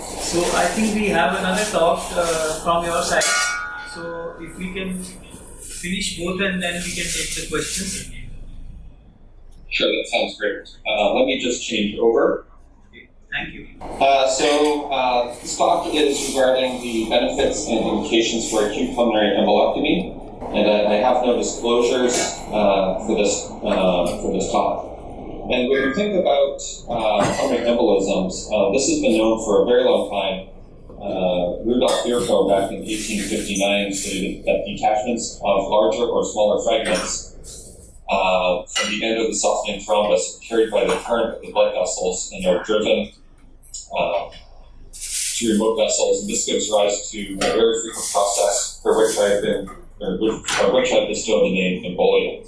So I think we have another talk from your side. So if we can finish both and then we can take the questions. Sure, that sounds great. Let me just change over. Okay, thank you. This talk is regarding the benefits and indications for acute pulmonary embolectomy, and I have no disclosures for this talk. And when you think about pulmonary embolisms, this has been known for a very long time. Rudolf Virchow back in 1859 stated that detachments of larger or smaller fragments from the end of the softening thrombus carried by the current of the blood vessels and are driven to remote vessels, and this gives rise to a very frequent process for which I've bestowed the name embolia.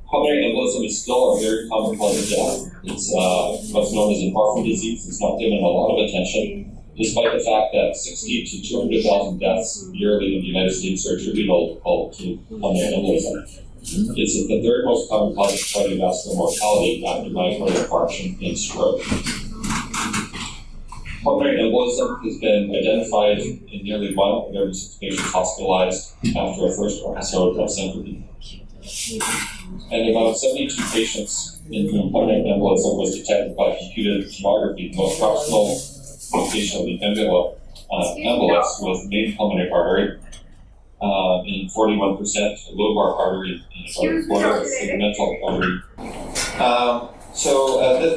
Pulmonary embolism is still a very common cause of death. It's what's known as an orphan disease. It's not given a lot of attention, despite the fact that 60 to 200,000 deaths yearly in the United States are attributable to pulmonary embolism. It's the third most common cause of cardiovascular mortality after myocardial infarction and stroke. Pulmonary embolism has been identified in nearly 1 in every 6 patients hospitalized after a first episode of syncope. And about 72 patients in whom pulmonary embolism was detected by computed tomography, the most proximal location of the embolus was the main pulmonary artery, in 41% lobar artery, and about a quarter of segmental artery.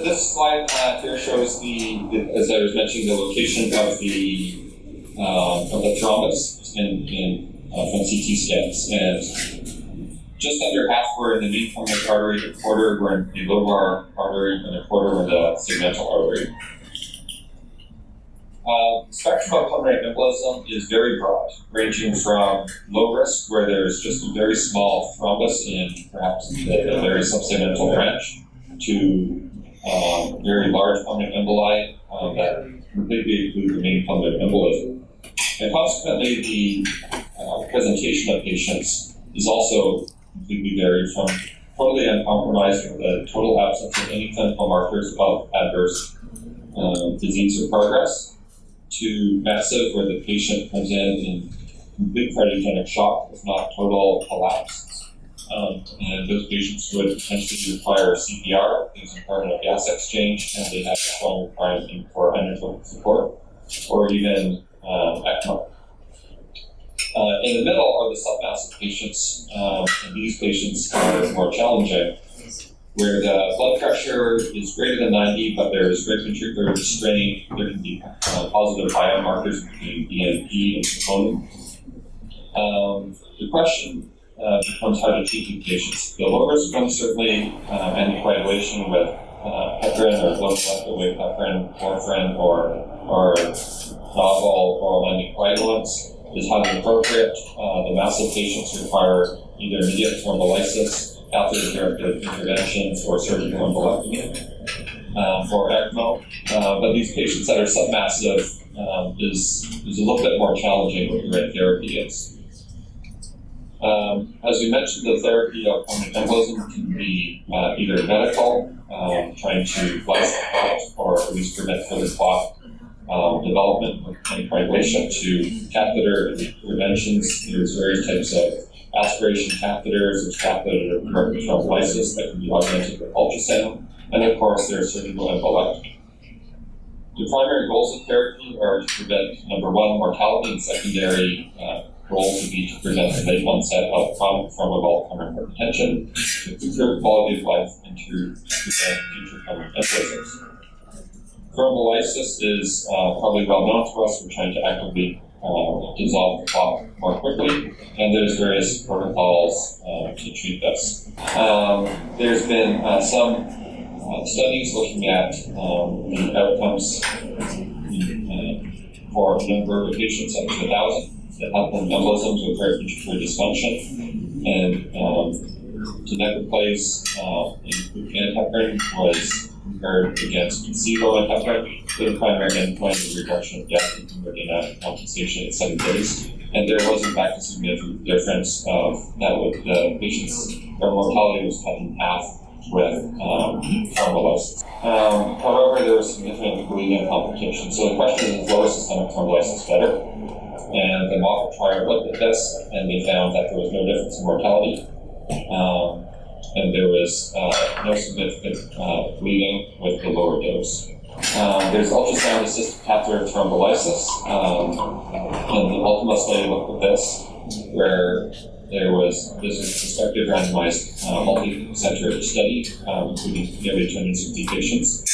This slide here shows as I was mentioning, the location of the thrombus from CT scans, and just under half were in the main pulmonary artery, a quarter were in the lobar artery, and a quarter were in the segmental artery. The spectrum of pulmonary embolism is very broad, ranging from low risk, where there's just a very small thrombus in perhaps the very subsegmental branch, to very large pulmonary emboli that completely include the main pulmonary embolism. And consequently, the presentation of patients is also completely varied, from totally uncompromised with the total absence of any clinical markers of adverse disease or progress, to massive, where the patient comes in complete cardiogenic shock, if not total collapse. And those patients would potentially require CPR, things requirement of gas exchange, and they have a strong requirement for inotropic support, or even ECMO. In the middle are the submassive patients, and these patients are more challenging, where the blood pressure is greater than 90, but there is great ventricular strain. There can be positive biomarkers between BNP and troponin. The question becomes how to treat these patients. The low risk ones, certainly anticoagulation with heparin or low molecular weight heparin, warfarin, or novel oral anticoagulants is highly appropriate. The massive patients require either immediate thrombolysis, catheter-directed interventions, or surgical embolectomy, or ECMO. But these patients that are submassive is a little bit more challenging with the right therapy is. As we mentioned, the therapy of pulmonary embolism can be either medical, trying to lyse the clot, or at least prevent further clot development with anticoagulation, to catheter interventions. There's various types of aspiration catheters, there's catheter thrombolysis that can be augmented with ultrasound, and of course there's surgical embolectomy. The primary goals of therapy are to prevent, number one, mortality, and secondary goal would be to prevent the late onset of chronic thromboembolic pulmonary hypertension, to improve quality of life, and to prevent future pulmonary embolisms. Thrombolysis is probably well known to us. We're trying to actively dissolve the clot more quickly, and there's various protocols to treat this. There's been some studies looking at the outcomes for a number of patients, up to 1,000, that have embolisms with rare ventricular dysfunction, and tenecteplase and heparin was compared against placebo and heparin, with the primary endpoint of reduction of death and hemodynamic compensation at 7 days. And there was, in fact, a significant difference of that with the patients, their mortality was cut in half with thrombolysis. However, there was significant bleeding complications. So the question is lower systemic thrombolysis better? And the Moffitt trial looked at this, and they found that there was no difference in mortality. And there was no significant bleeding with the lower dose. There's ultrasound-assisted catheter thrombolysis, and the Ultima study looked at this, where this was a prospective randomized multi-center study, including nearly 260 patients,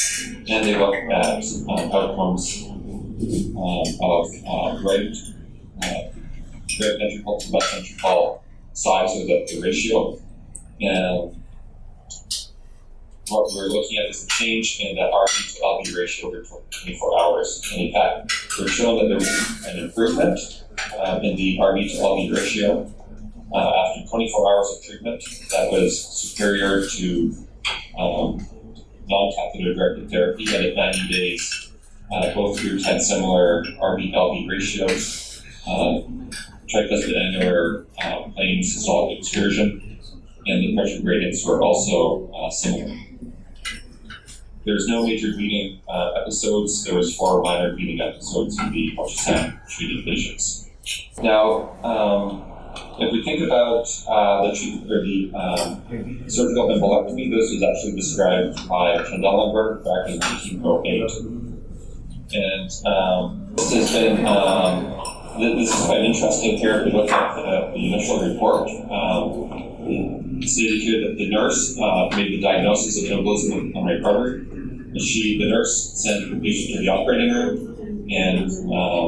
and they looked at outcomes of right ventricle to left ventricle size, or the ratio. And what we're looking at is the change in that RV to LV ratio over 24 hours. And in fact, we're showing that there was an improvement in the RV to LV ratio after 24 hours of treatment that was superior to non-catheter directed therapy. And at 90 days, both groups had similar RV-LV ratios, tricuspid annular plane systolic excursion, and the pressure gradients were also similar. There's no major bleeding episodes. There was 4 minor bleeding episodes in the ultrasound-treated patients. Now, if we think about the treatment or the surgical embolectomy, this was actually described by Schandellenberg back in 1908. And this has been this is quite interesting here. If we look at the initial report, it stated here that the nurse made the diagnosis of embolism of the pulmonary artery. The nurse sent the patient to the operating room, and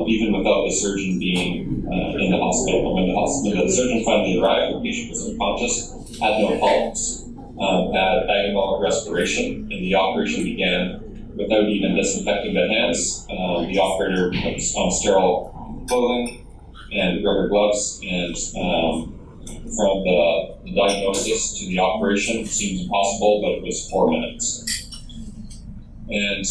even without the surgeon being in the hospital, when the surgeon finally arrived, the patient was unconscious, had no pulse, had agonal respiration, and the operation began without even disinfecting the hands. The operator put on sterile clothing and rubber gloves, and from the diagnosis to the operation seems impossible, but it was 4 minutes. And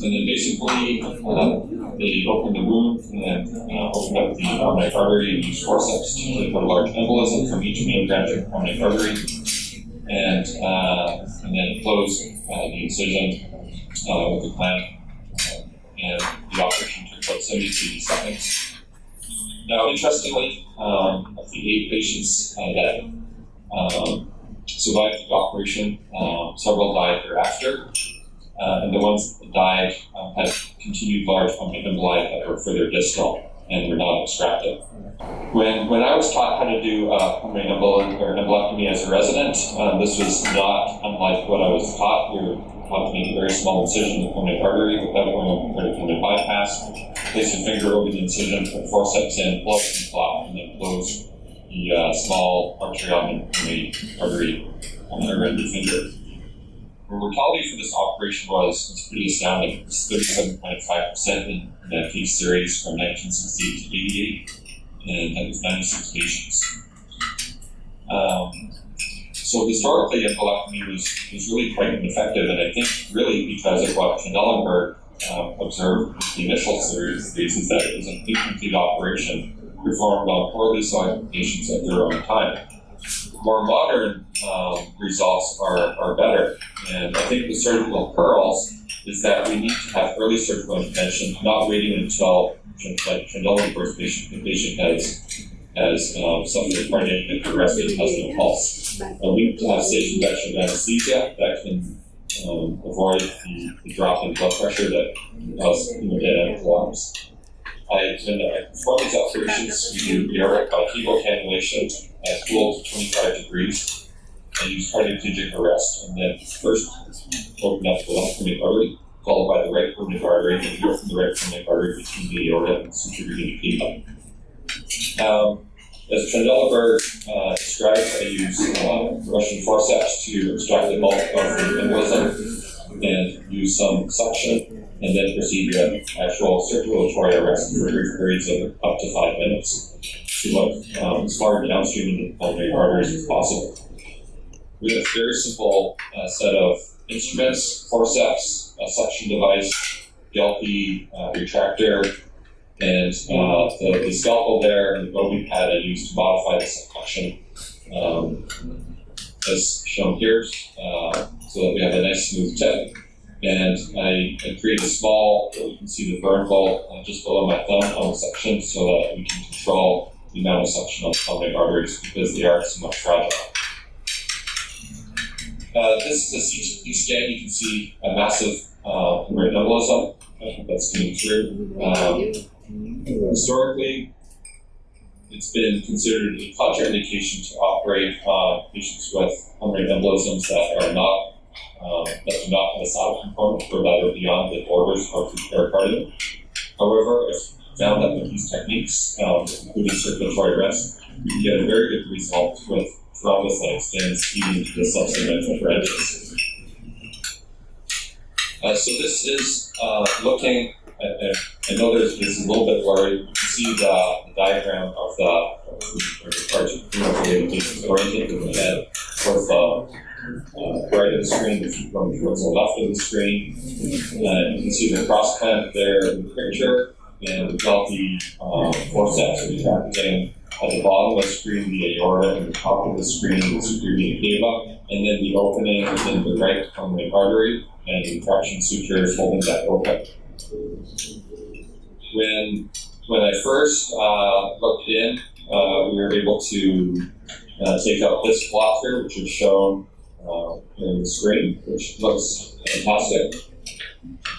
then basically they opened the wound and opened up the pulmonary artery and used forceps to put a large embolism from each main branch of the pulmonary artery, and then closed the incision with the clamp, and the operation took about 70 to 80 seconds. Now, interestingly, of the 8 patients that survived the operation, several died thereafter. And the ones that died had continued large pulmonary emboli that were further distal and were not extracted. When I was taught how to do pulmonary embolectomy as a resident, this was not unlike what I was taught. We were taught to make a very small incision in the pulmonary artery without going over the pulmonary bypass, place your finger over the incision, put forceps in, plug and flap, and then close the small arteriole in the artery on the other end of the finger. The mortality for this operation was pretty astounding. It was 37.5% in that case series from 1968 to 88, and that was 96 patients. So historically, embolectomy was really quite ineffective, and I think really because of what Schandellenberg observed with the initial series of cases, that it was an incomplete operation performed on poorly selected patients at their own time. More modern results are better, and I think the surgical pearls is that we need to have early surgical intervention, not waiting until, like Schandellenberg's patient, the patient has suffered cardiac arrest and has no pulse. We need to have safe injection of anesthesia that can avoid the drop in blood pressure that can cause hemodynamic collapse. When I perform these operations, we do aortic by cable cannulation at cooled to 25 degrees. I use cardioplegic arrest, and then first open up the left pulmonary artery, followed by the right pulmonary artery, and go from the right pulmonary artery between the aorta and suturing the cable. As Schandellenberg described, I use Russian forceps to extract the bulk of the embolism and use some suction, and then proceed to actual circulatory arrest for brief periods of up to 5 minutes to look as far downstream in the pulmonary arteries as possible. We have a very simple set of instruments: forceps, a suction device, Gelpi retractor, and the scalpel there and the bogey pad I used to modify the suction as shown here, so that we have a nice smooth tip. And I create a small, you can see the burn hole just below my thumb on the section, so that we can control the amount of suction on the pulmonary arteries because they are somewhat fragile. This is a CT scan. You can see a massive pulmonary embolism that's coming through. Historically, it's been considered a contraindication to operate on patients with pulmonary embolisms that are not that do not have a solid component or that are beyond the borders of the pericardium. However, it's found that with these techniques, including circulatory arrest, we can get a very good result with thrombus that extends even to the subsegmental branches. So this is looking at, I know this is a little bit blurry. You can see the diagram of the cardiac oriented with the head towards the right of the screen, the feet going towards the left of the screen. You can see the cross clamp there in the picture, and we've got the forceps retracting at the bottom of the screen, the aorta, and the top of the screen, the superior cava, and then the opening within the right pulmonary artery, and the retraction sutures holding that open. When I first looked in, we were able to take out this plot here, which is shown in the screen, which looks fantastic.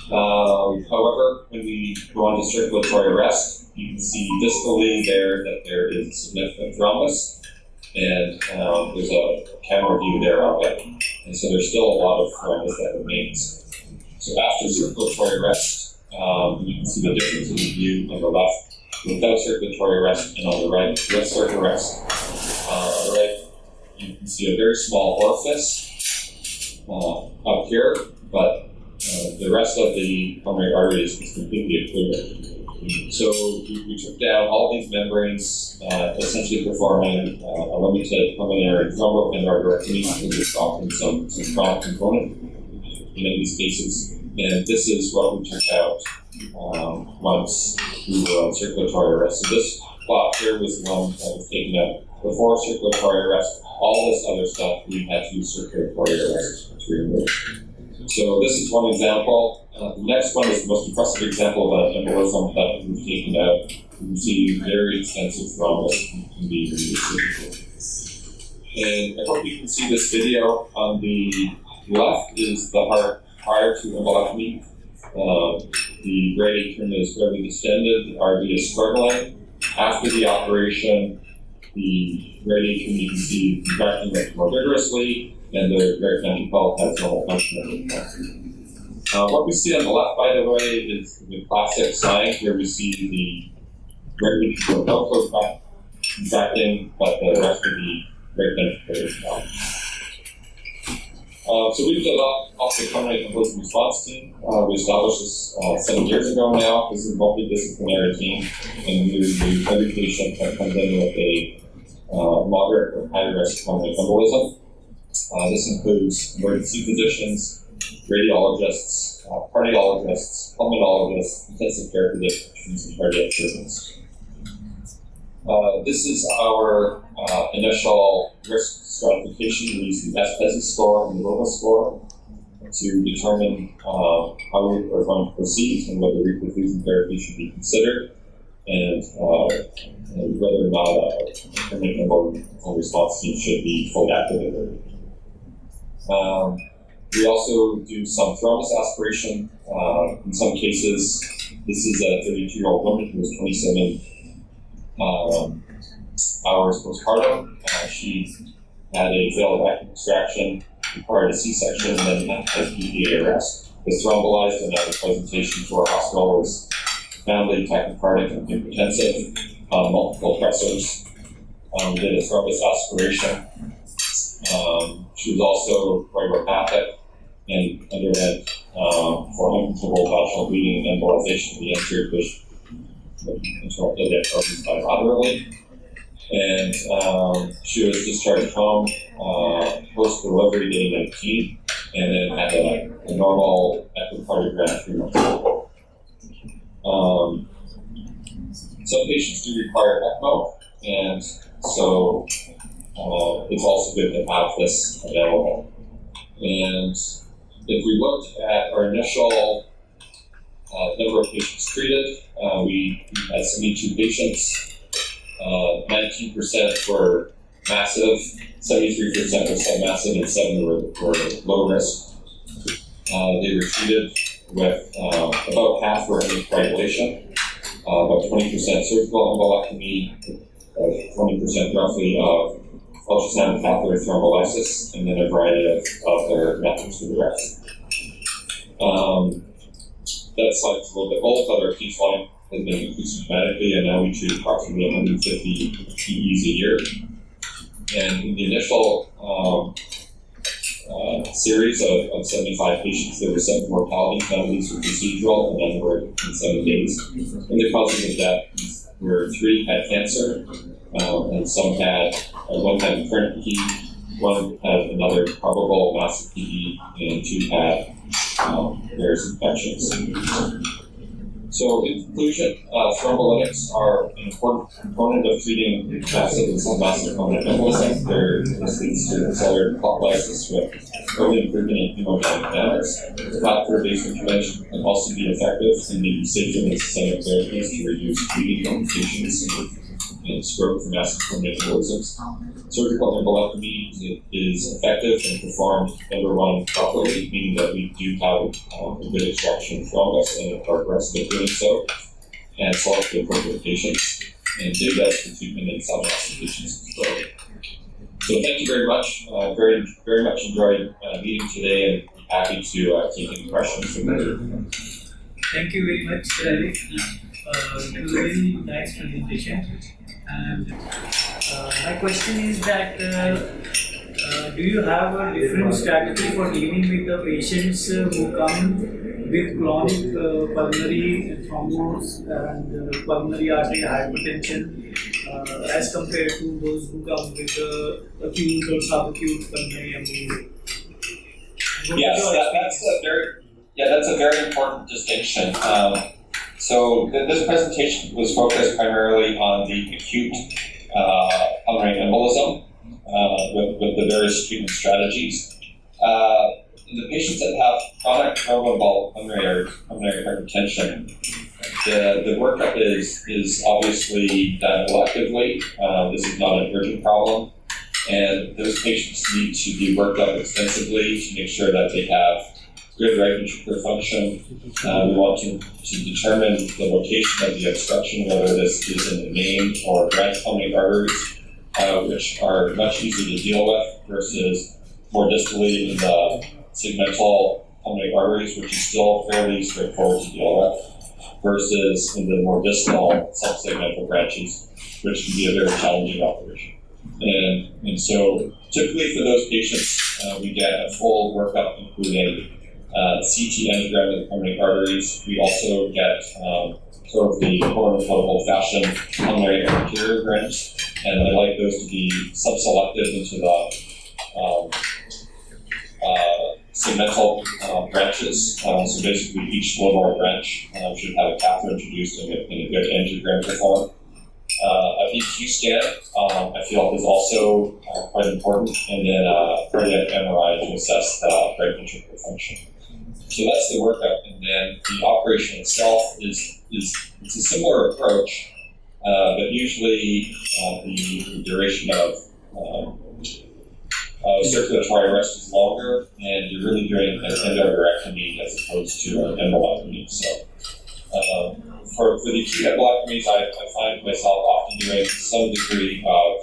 However, when we go on to circulatory arrest, you can see distally there that there is a significant thrombus, and there's a camera view there of it. And so there's still a lot of thrombus that remains. So after circulatory arrest, you can see the difference in the view on the left without circulatory arrest, and on the right with circulatory arrest. On the right, you can see a very small orifice up here, but the rest of the pulmonary artery is completely occluded. So we took down all these membranes, essentially performing a limited pulmonary thromboendarterectomy, because there's often some chronic component in these cases. And this is what we took out once we were on circulatory arrest. So this plot here was the one that was taken out before circulatory arrest. All this other stuff we had to use circulatory arrest to remove. So this is one example. The next one is the most impressive example of an embolism that we've taken out. You can see very extensive thrombus can be removed. And I hope you can see this video. On the left is the heart prior to embolectomy. The right atrium is fairly distended, the RV is struggling. After the operation, the right atrium you can see contracting much more vigorously, and the right ventricle has normal function. What we see on the left, by the way, is the classic sign. Here we see the right ventricle outflow contracting, but the rest of the right ventricle is not. So we've developed the pulmonary embolism response team. We established this 7 years ago now. This is a multidisciplinary team, and we review every patient that comes in with a moderate or high risk pulmonary embolism. This includes emergency physicians, radiologists, cardiologists, pulmonologists, intensive care physicians, and cardiac surgeons. This is our initial risk stratification. We use the SPESI score and the LOMA score to determine how we are going to proceed and whether reperfusion therapy should be considered, and whether or not a pulmonary embolism response team should be fully activated. We also do some thrombus aspiration. In some cases, this is a 32-year-old woman who was 27 hours postpartum. She had a failed vacuum extraction, required a C-section, and then had PDA arrest. Was thrombolized, and at a presentation to our hospital was profoundly tachycardic and hypertensive on multiple pressors. We did a thrombus aspiration. She was also coagulopathic and underwent for uncontrolled vaginal bleeding and embolization of the anterior dish interrupted at least bilaterally. And she was discharged home post-delivery day 19, and then had a normal echocardiogram 3 months ago. Some patients do require ECMO, and so it's also good to have this available. And if we looked at our initial number of patients treated, we had 72 patients, 19% were massive, 73% were submassive, and 7 were low risk. They were treated with about half were anticoagulation, about 20% surgical embolectomy, 20% roughly of ultrasound catheter thrombolysis, and then a variety of other methods for the rest. That slide's a little bit old, but our case volume has been increasing dramatically, and now we treat approximately 150 PEs a year. And in the initial series of 75 patients, there were 7 mortalities. None of these were procedural, and none were in 7 days. And the causes of death were 3 had cancer, and some had, one had recurrent PE, 1 had another probable massive PE, and 2 had various infections. So in conclusion, thrombolytics are an important component of treating massive and submassive pulmonary embolism. This leads to cellular clot lysis with early improvement in hemodynamics. Catheter-based intervention can also be effective and may be safer than systemic therapies to reduce bleeding complications and stroke from massive pulmonary embolisms. Surgical embolectomy is effective and performed number 1 properly, meaning that we do have a good extraction of thrombus and a progress of doing so, and select the appropriate patients, and do that for treatment in submassive patients as well. So thank you very much. Very much enjoyed meeting today, and happy to take any questions from you. Thank you very much, Eric. It was a very nice presentation. And my question is that do you have a different strategy for dealing with the patients who come with chronic pulmonary thrombus and pulmonary artery hypertension as compared to those who come with acute or subacute pulmonary embolism? Yes, that's a very important distinction. So this presentation was focused primarily on the acute pulmonary embolism with the various treatment strategies. In the patients that have chronic thromboembolic pulmonary hypertension, the workup is obviously done electively. This is not an urgent problem, and those patients need to be worked up extensively to make sure that they have good right ventricular function. We want to determine the location of the obstruction, whether this is in the main or branch pulmonary arteries, which are much easier to deal with versus more distally in the segmental pulmonary arteries, which is still fairly straightforward to deal with, versus in the more distal subsegmental branches, which can be a very challenging operation. And so typically for those patients, we get a full workup, including CT angiogram of the pulmonary arteries. We also get sort of the old-fashioned pulmonary arteriograms, and I like those to be subselective into the segmental branches. So basically, each lobar branch should have a catheter introduced and a good angiogram performed. A VQ scan, I feel, is also quite important, and then a cardiac MRI to assess the right ventricular function. So that's the workup, and then the operation itself is it's a similar approach, but usually the duration of circulatory arrest is longer, and you're really doing an endarterectomy as opposed to an embolectomy. So for the acute embolectomies, I find myself often doing some degree of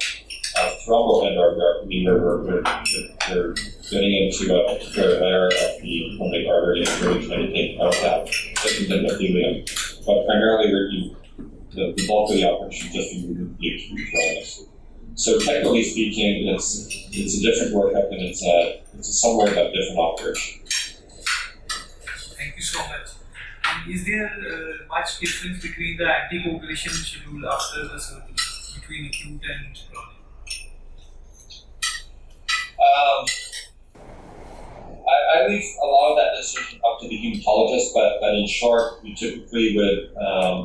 thromboendarterectomy, where we're getting into a particular layer of the pulmonary artery and really trying to take out that second endothelium. But primarily, the bulk of the operation just removes the acute thrombus. So technically speaking, it's a different workup, and it's a somewhat of a different operation. Thank you so much. And is there much difference between the anticoagulation schedule after the surgery between acute and chronic? I leave a lot of that decision up to the hematologist, but in short, we typically would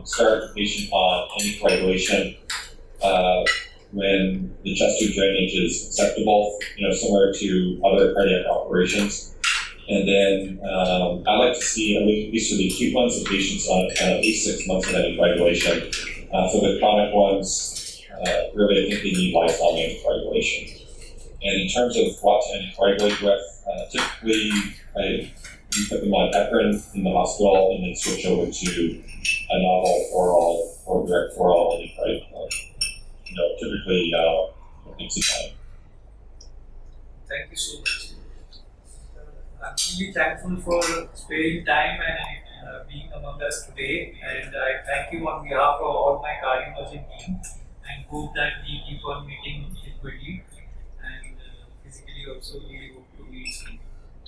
start the patient on anticoagulation when the chest tube drainage is acceptable, similar to other cardiac operations. And then I like to see, at least for the acute ones, the patients on at least 6 months of anticoagulation. For the chronic ones, really I think they need lifelong anticoagulation. And in terms of what to anticoagulate with, typically you put them on heparin in the hospital and then switch over to a novel oral or direct oral anticoagulant. Typically takes a time. Thank you so much. I'm really thankful for sparing time and being among us today. And I thank you on behalf of all my cardiology team and hope that we keep on meeting frequently and physically also we hope to meet soon.